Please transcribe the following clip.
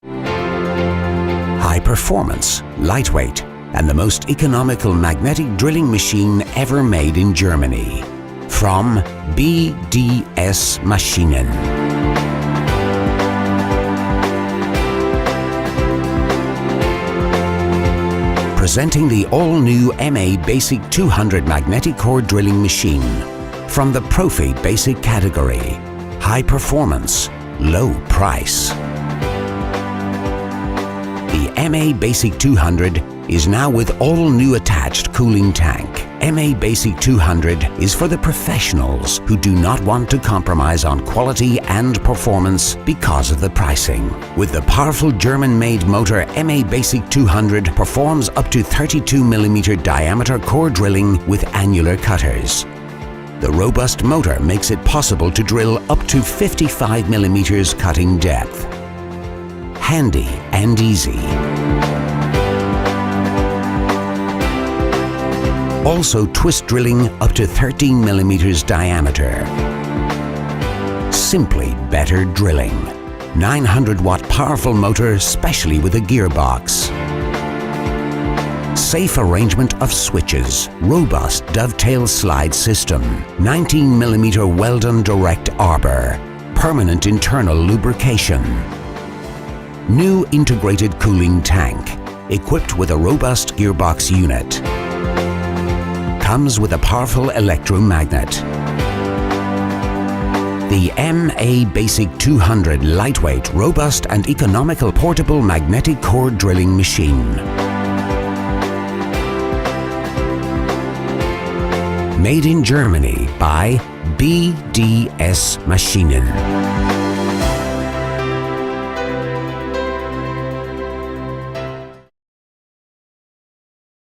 High performance, lightweight, and the most economical magnetic drilling machine ever made in Germany. From BDS Maschinen. Presenting the all-new MABasic 200 magnetic core drilling machine. From the Profi Basic category. High performance, low price. The MABasic 200 is now with all new attached cooling tank. MABasic 200 is for the professionals who do not want to compromise on quality and performance because of the pricing. With the powerful German-made motor, MABasic 200 performs up to 32mm diameter core drilling with annular cutters. The robust motor makes it possible to drill up to 55mm cutting depth. Handy and easy. Also twist drilling up to 13mm diameter. Simply better drilling. 900-watt powerful motor, specially with a gearbox. Safe arrangement of switches. Robust dovetail slide system. 19mm Weldon direct arbor. Permanent internal lubrication. New integrated cooling tank. Equipped with a robust gearbox unit. Comes with a powerful electromagnet. The MABasic 200 lightweight, robust and economical portable magnetic core drilling machine. Made in Germany by BDS Maschinen.